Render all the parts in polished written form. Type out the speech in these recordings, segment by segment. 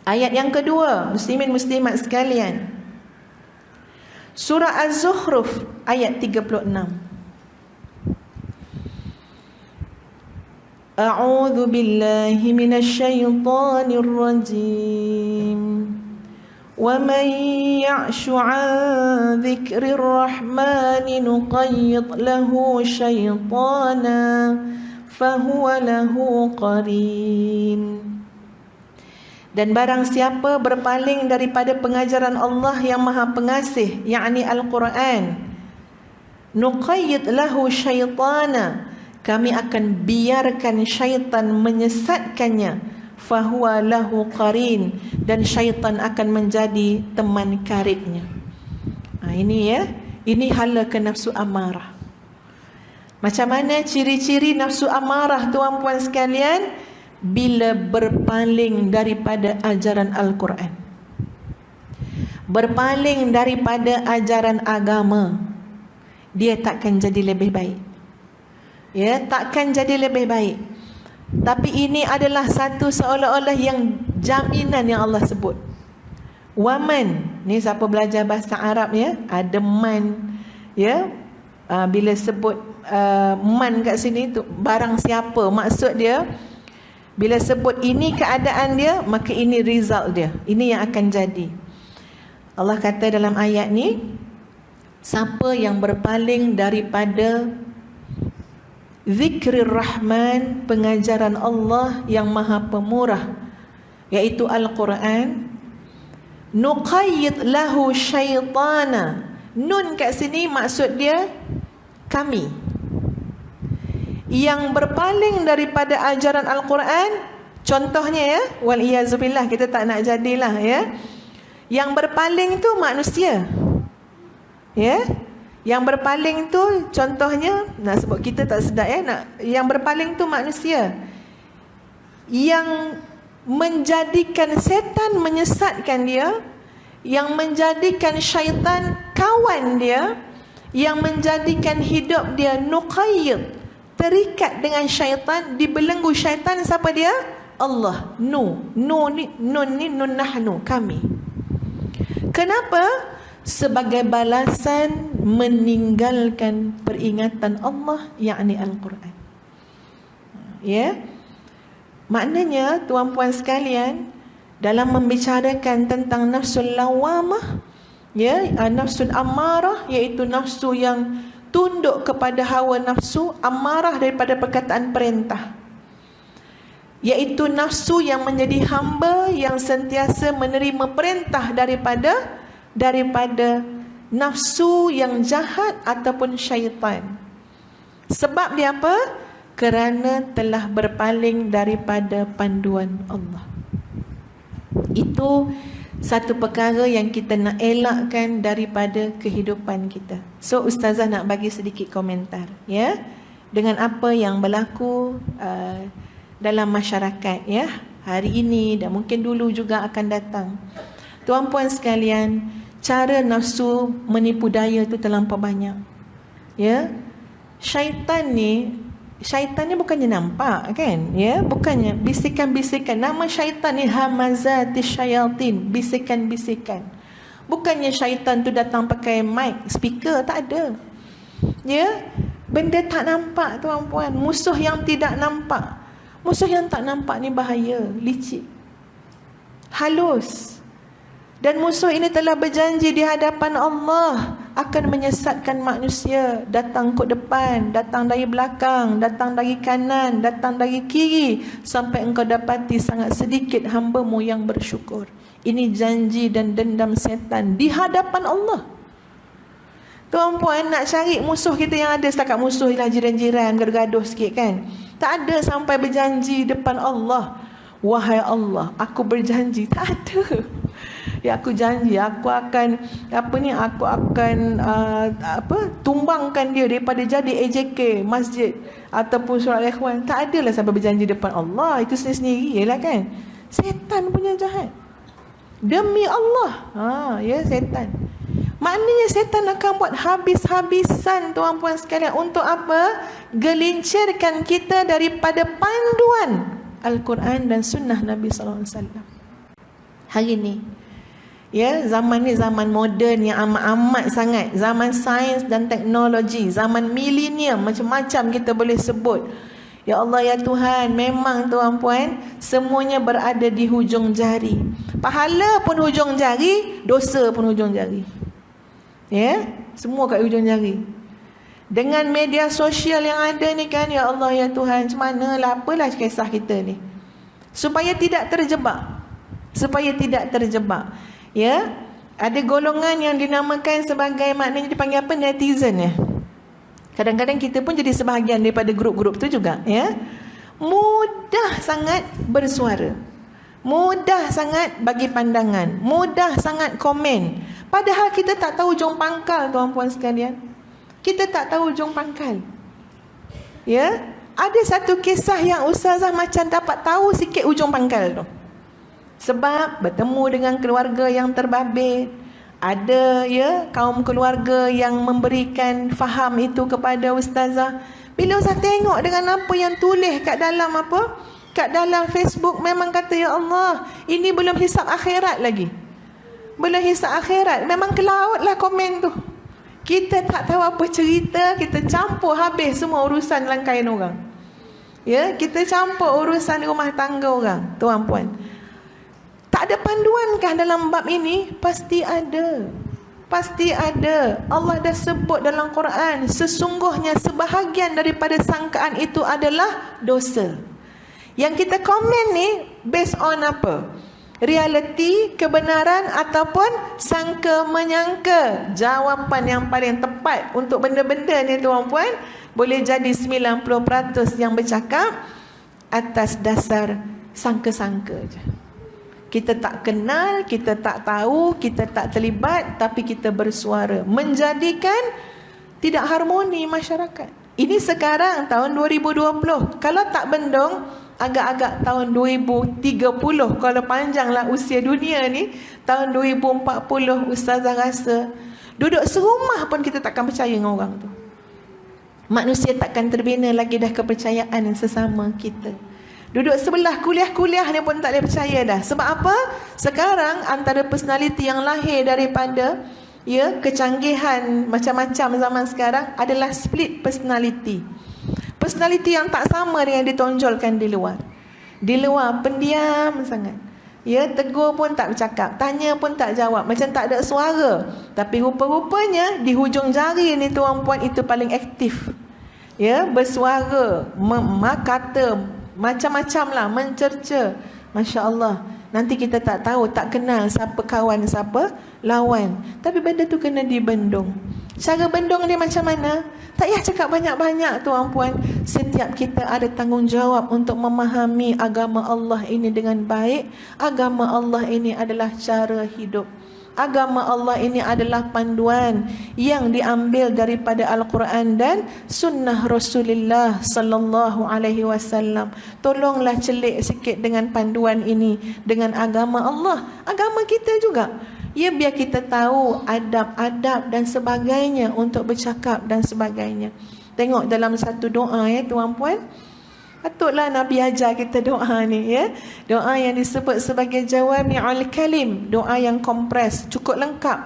Ayat yang kedua, muslimin muslimat sekalian, surah Az-Zukhruf ayat 36. A'udzu billahi minasyaitonir rajim. Wa man ya'shu 'an dzikrir rahmani nuqayyid lahu syaitana fahuwa lahu qarin. Dan barang siapa berpaling daripada pengajaran Allah yang Maha Pengasih, yakni Al-Quran, nuqayyid lahu syaitana, kami akan biarkan syaitan menyesatkannya, fahuwa lahu qarin, dan syaitan akan menjadi teman karibnya. Ini ya, ini hala ke nafsu amarah. Macam mana ciri-ciri nafsu amarah, tuan-puan sekalian? Bila berpaling daripada ajaran Al-Quran, berpaling daripada ajaran agama, dia takkan jadi lebih baik. Ya, takkan jadi lebih baik. Tapi ini adalah satu seolah-olah yang jaminan yang Allah sebut. Waman, ni siapa belajar bahasa Arab ya, ada man ya. Bila sebut man kat sini tu barang siapa, maksud dia bila sebut ini keadaan dia, maka ini result dia, ini yang akan jadi. Allah kata dalam ayat ni, siapa yang berpaling daripada zikrir rahman, pengajaran Allah yang Maha Pemurah, iaitu Al-Quran, nuqayyid lahu syaitana. Nun kat sini maksud dia kami. Yang berpaling daripada ajaran Al-Quran, contohnya ya, wal-iyazubillah, kita tak nak jadilah ya. Yang berpaling tu manusia. Ya. Yang berpaling tu contohnya, nak sebut kita tak sedap ya, yang berpaling tu manusia. Yang menjadikan setan menyesatkan dia, yang menjadikan syaitan kawan dia, yang menjadikan hidup dia nuqayyid, terikat dengan syaitan, dibelenggu syaitan. Siapa dia? Allah. Nun ni nun nahnu, kami. Kenapa? Sebagai balasan meninggalkan peringatan Allah, yakni Al-Quran. Ya. Maknanya tuan-puan sekalian, dalam membicarakan tentang nafsul lawamah, ya, nafsul amarah, iaitu nafsu yang tunduk kepada hawa nafsu, amarah daripada perkataan perintah, iaitu nafsu yang menjadi hamba yang sentiasa menerima perintah daripada nafsu yang jahat ataupun syaitan. Sebab dia apa? Kerana telah berpaling daripada panduan Allah. Itu satu perkara yang kita nak elakkan daripada kehidupan kita. So ustazah nak bagi sedikit komentar ya, dengan apa yang berlaku dalam masyarakat ya, hari ini dan mungkin dulu juga akan datang. Tuan-puan sekalian, cara nafsu menipu daya tu terlampau banyak. Ya. Syaitan ni bukannya nampak kan, ya, bukannya bisikan-bisikan. Nama syaitan ni hamazatis syayatin, bisikan-bisikan. Bukannya syaitan tu datang pakai mic, speaker, tak ada. Ya, benda tak nampak tuan-puan, musuh yang tidak nampak. Musuh yang tak nampak ni bahaya, licik, halus. Dan musuh ini telah berjanji di hadapan Allah akan menyesatkan manusia, datang ke depan, datang dari belakang, datang dari kanan, datang dari kiri, sampai engkau dapati sangat sedikit hamba-Mu yang bersyukur. Ini janji dan dendam setan di hadapan Allah. Tuan-puan, nak cari musuh kita yang ada setakat musuh ialah jiran-jiran, gaduh-gaduh sikit kan. Tak ada sampai berjanji depan Allah. Wahai Allah, aku berjanji. Tak ada. Ya, aku janji aku akan tumbangkan dia daripada jadi AJK masjid ataupun surat ikhwan. Tak adalah sampai berjanji depan Allah. Itu sendiri-sendiri yalah kan. Setan punya jahat. Demi Allah. Ya, setan. Maknanya setan akan buat habis-habisan tuan-puan sekalian. Untuk apa? Gelincirkan kita daripada panduan Al-Quran dan sunnah Nabi sallallahu alaihi wasallam. Hari ni, ya, zaman ni zaman moden yang amat-amat sangat, zaman sains dan teknologi, zaman milenium, macam-macam kita boleh sebut. Ya Allah, ya Tuhan, memang tuan-puan, semuanya berada di hujung jari. Pahala pun hujung jari, dosa pun hujung jari. Ya, semua kat hujung jari. Dengan media sosial yang ada ni kan, ya Allah, ya Tuhan, macam manalah, apalah kisah kita ni. Supaya tidak terjebak. Supaya tidak terjebak. Ya, ada golongan yang dinamakan sebagai, maknanya dipanggil apa? Netizen, ya. Kadang-kadang kita pun jadi sebahagian daripada grup-grup tu juga, ya. Mudah sangat bersuara, mudah sangat bagi pandangan, mudah sangat komen. Padahal kita tak tahu ujung pangkal, tuan-puan sekalian. Kita tak tahu ujung pangkal. Ya, ada satu kisah yang ustazah macam dapat tahu sikit ujung pangkal tu. Sebab bertemu dengan keluarga yang terbabit. Ada, ya, kaum keluarga yang memberikan faham itu kepada ustazah. Bila ustazah tengok dengan apa yang tulis kat dalam apa? Kat dalam Facebook, memang kata, ya Allah, ini belum hisab akhirat lagi. Belum hisab akhirat. Memang ke laut lah komen tu. Kita tak tahu apa cerita, kita campur habis semua urusan dalam kain orang. Ya, kita campur urusan rumah tangga orang, tuan-puan. Tak ada panduankah dalam bab ini? Pasti ada. Pasti ada. Allah dah sebut dalam Quran, sesungguhnya sebahagian daripada sangkaan itu adalah dosa. Yang kita komen ni based on apa? Realiti, kebenaran ataupun sangka menyangka. Jawapan yang paling tepat untuk benda-benda ni, tuan-puan, boleh jadi 90% yang bercakap atas dasar sangka-sangka je. Kita tak kenal, kita tak tahu, kita tak terlibat, tapi kita bersuara, menjadikan tidak harmoni masyarakat. Ini sekarang tahun 2020. Kalau tak bendung, agak-agak tahun 2030, kalau panjanglah usia dunia ni, tahun 2040, ustazah rasa duduk serumah pun kita takkan percaya dengan orang tu. Manusia takkan terbina lagi dah kepercayaan sesama kita. Duduk sebelah kuliah-kuliah ni pun tak boleh percaya dah. Sebab apa? Sekarang antara personality yang lahir daripada, ya, kecanggihan macam-macam zaman sekarang adalah split personality. Personality yang tak sama dengan ditonjolkan di luar. Di luar pendiam sangat. Ya, tegur pun tak bercakap, tanya pun tak jawab, macam tak ada suara. Tapi rupa-rupanya di hujung jari ni, tuan-puan, itu paling aktif. Ya, bersuara, kata macam-macam lah, mencerca. Masya Allah. Nanti kita tak tahu, tak kenal siapa kawan, siapa lawan. Tapi benda tu kena dibendung. Cara bendung dia macam mana? Tak payah cakap banyak-banyak, tuan-puan. Setiap kita ada tanggungjawab untuk memahami agama Allah ini dengan baik. Agama Allah ini adalah cara hidup. Agama Allah ini adalah panduan yang diambil daripada Al-Quran dan sunnah Rasulullah sallallahu alaihi wasallam. Tolonglah celik sikit dengan panduan ini, dengan agama Allah, agama kita juga. Ya, biar kita tahu adab-adab dan sebagainya untuk bercakap dan sebagainya. Tengok dalam satu doa, ya tuan-puan, patutlah Nabi ajar kita doa ni, ya. Doa yang disebut sebagai jawami'ul kalim, doa yang kompres, cukup lengkap.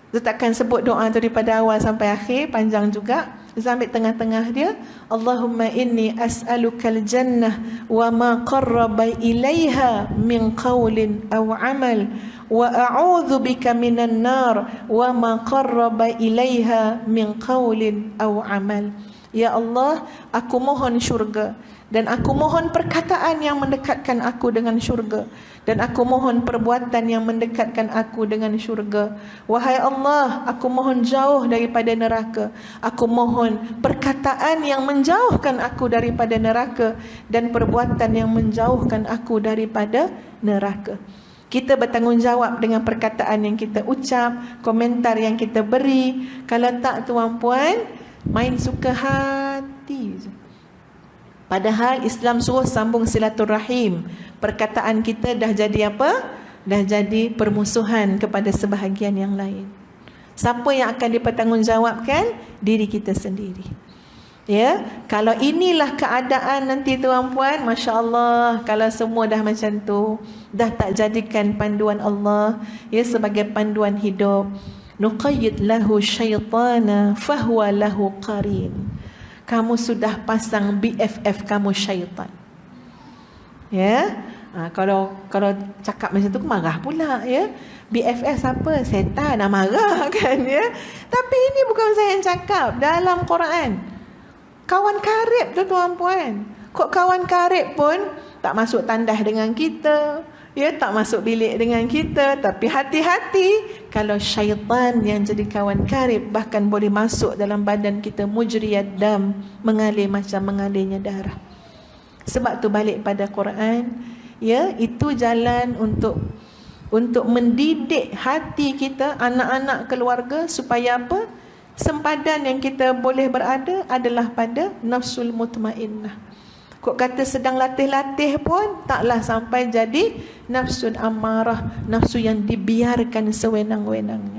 Saya takkan sebut doa tu daripada awal sampai akhir, panjang juga. Saya ambil tengah-tengah dia. Allahumma inni as'alukal jannah wa ma qarraba ilaiha min qawlin aw amal wa a'udzu bika minan nar wa ma qarraba ilaiha min qawlin aw amal. Ya Allah, aku mohon syurga, dan aku mohon perkataan yang mendekatkan aku dengan syurga, dan aku mohon perbuatan yang mendekatkan aku dengan syurga. Wahai Allah, aku mohon jauh daripada neraka. Aku mohon perkataan yang menjauhkan aku daripada neraka, dan perbuatan yang menjauhkan aku daripada neraka. Kita bertanggungjawab dengan perkataan yang kita ucap, komentar yang kita beri. Kalau tak, tuan-puan, main suka hati. Padahal Islam suruh sambung silaturahim. Perkataan kita dah jadi apa? Dah jadi permusuhan kepada sebahagian yang lain. Siapa yang akan dipertanggungjawabkan? Diri kita sendiri. Ya, kalau inilah keadaan nanti tuan-puan, masya-Allah, kalau semua dah macam tu, dah tak jadikan panduan Allah ya sebagai panduan hidup. Nuqayyid lahu syaitana fahuwa lahu qarin. Kamu sudah pasang BFF kamu syaitan. Ya. Kalau cakap macam tu marah pula ya. BFF siapa? Setan nak marah kan ya. Tapi ini bukan saya yang cakap, dalam Quran. Kawan karib tu tuan-puan. Kok kawan karib pun tak masuk tandas dengan kita, ya, tak masuk bilik dengan kita. Tapi hati-hati kalau syaitan yang jadi kawan karib, bahkan boleh masuk dalam badan kita, mujriyad dam, mengalir macam mengalirnya darah. Sebab tu balik pada Quran, ya, itu jalan untuk mendidik hati kita, anak-anak keluarga, supaya apa? Sempadan yang kita boleh berada adalah pada nafsul mutmainnah. Kok kata sedang latih-latih pun taklah sampai jadi nafsul amarah, nafsu yang dibiarkan sewenang-wenangnya.